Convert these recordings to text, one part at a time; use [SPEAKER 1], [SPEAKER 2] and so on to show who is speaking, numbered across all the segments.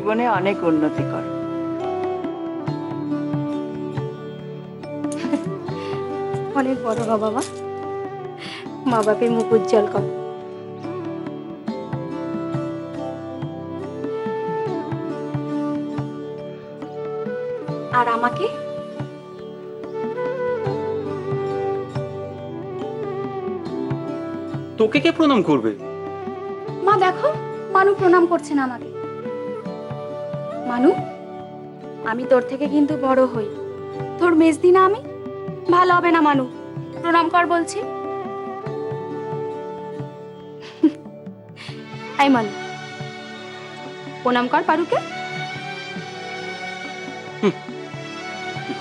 [SPEAKER 1] জীবনে অনেক উন্নতি করো।
[SPEAKER 2] অনেক বড় হও বাবা, মা বাপের মুখ উজ্জ্বল কর। আর আমাকে
[SPEAKER 3] তোকে কে প্রণাম করবে?
[SPEAKER 2] মা দেখো, মানু প্রণাম করছে না আমাকে। মানু, আমি তোর থেকে কিন্তু বড় হই, তোর মেজদি না আমি? ভালো হবে না মানু, প্রণাম কর বলছি। আই মানু, প্রণাম কর পারুকে।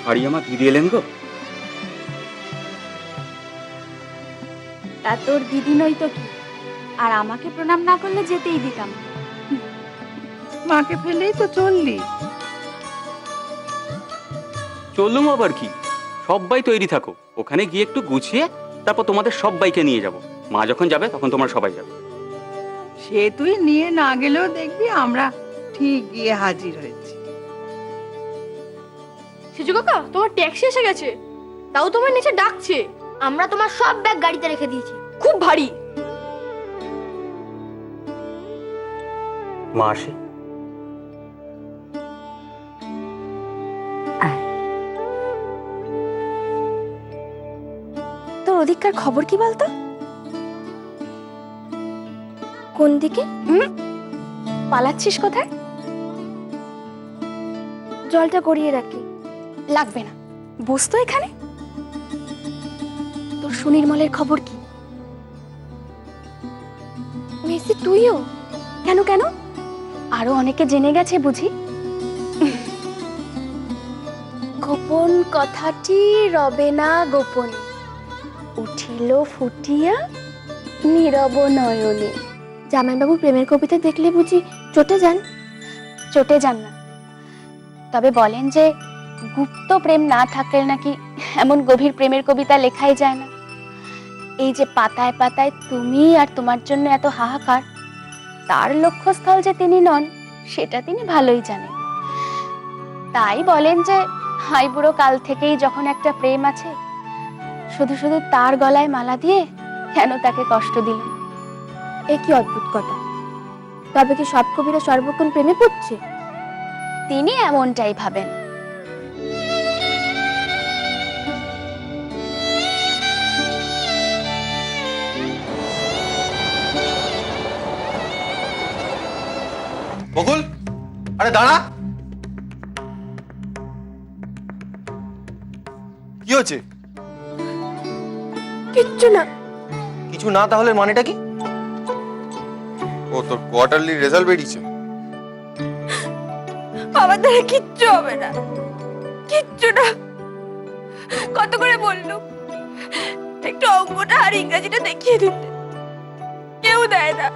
[SPEAKER 3] ভারী আমার দিদি এলেন গো।
[SPEAKER 2] তা তোর দিদি নই তো কি, আর আমাকে প্রণাম না করলে যেতেই দিতাম।
[SPEAKER 1] মাকে ফেলেই তো চললি।
[SPEAKER 3] চললুম আবার কি, সবাই তৈরি থাকো, ওখানে গিয়ে একটু গুছিয়ে তারপর তোমাদের সবাইকে নিয়ে যাব। মা যখন যাবে তখন তোমরা সবাই যাবে।
[SPEAKER 1] সে তুই নিয়ে না গেলেও দেখবি আমরা ঠিক গিয়ে হাজির হয়েছি।
[SPEAKER 4] সিজু কাকা, তোমার ট্যাক্সি এসে গেছে, তাও তোমার নিচে ডাকছে।
[SPEAKER 5] আমরা তোমার সব ব্যাগ গাড়িতে রেখে দিয়েছি।
[SPEAKER 4] খুব ভারী।
[SPEAKER 3] মা আসে।
[SPEAKER 2] তোর ওদিককার খবর কি বলতো? কোন দিকে? পালাচ্ছিস কোথায়? জলটা গড়িয়ে রাখি। লাগবে না, বস তো এখানে। তোর সুনির্মলের খবর কি? মেসি তুইও? কেন কেন? আরো অনেকে জেনে গেছে বুঝি? গোপন কথাটি রবে না গোপন, উঠিল ফুটিয়া নীরব নয়নে। জামাইবাবু প্রেমের কবিতা দেখলে বুঝি চটে যান? চটে যান না, তবে বলেন যে গুপ্ত প্রেম না থাকলে নাকি এমন গভীর প্রেমের কবিতা লেখাই যায় না। এই যে পাতায় পাতায় তুমি আর তোমার জন্য এত হাহাকার, তার লক্ষ্যস্থল যে তিনি নন সেটা তিনি ভালোই জানেন। তাই বলেন যে হাই বুড়ো কাল থেকেই যখন একটা প্রেম আছে, শুধু শুধু তার গলায় মালা দিয়ে কেন তাকে কষ্ট দিলেন? এ কি অদ্ভুত কথা! তবে কি সব কবিরা সর্বক্ষণ প্রেমে পড়ছে? তিনি এমনটাই ভাবেন।
[SPEAKER 6] বকুল, আরে দাঁড়া। কি হচ্ছে?
[SPEAKER 2] কিচ্ছু না।
[SPEAKER 6] কিছু না তাহলে মানেটা কি? ও তোর কোয়ার্টারলি রেজাল্ট বেরিয়েছে।
[SPEAKER 2] আমার দ্বারা কিচ্ছু হবে না, কিচ্ছু না। কত করে বললুম একটু অঙ্কটা আর ইংরেজিটা দেখিয়ে দিতে, কেউ দেয় না,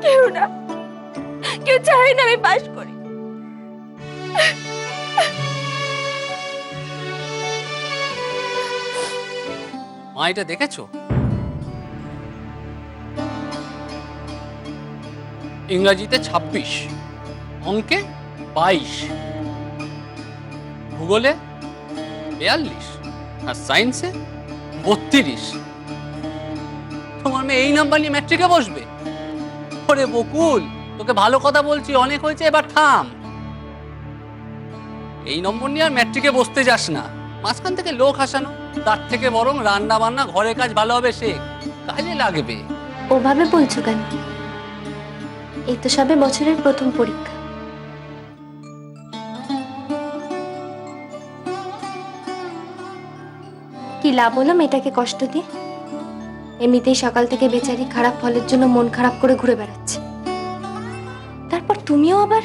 [SPEAKER 2] কেউ না, কেউ চায় না আমি পাশ করি।
[SPEAKER 7] মা এটা দেখেছো? ইংরাজিতে 26, অঙ্কে 22, ভূগোলে 42 আর সায়েন্সে 32। তোমার মেয়ে এই নাম্বার নিয়ে ম্যাট্রিকে বসবে? ওরে বকুল, তোকে ভালো কথা বলছি, অনেক হয়েছে, এবার থাম। এই নম্বর নিয়ে আর ম্যাট্রিকে বসতে যাস না। মাঝখান থেকে লোক হাসানো, তার থেকে বরং রান্না বান্না ঘরের কাজ ভালোভাবে শেখ, কাজে লাগবে।
[SPEAKER 2] ওভাবে বলছো কেন? এই তো সবে বছরের প্রথম পরীক্ষা। কি লাভ হলো মেয়েটাকে কষ্ট দিয়ে? এমনিতেই সকাল থেকে বেচারি খারাপ ফলের জন্য মন খারাপ করে ঘুরে বেড়াচ্ছে, তারপর তুমিও আবার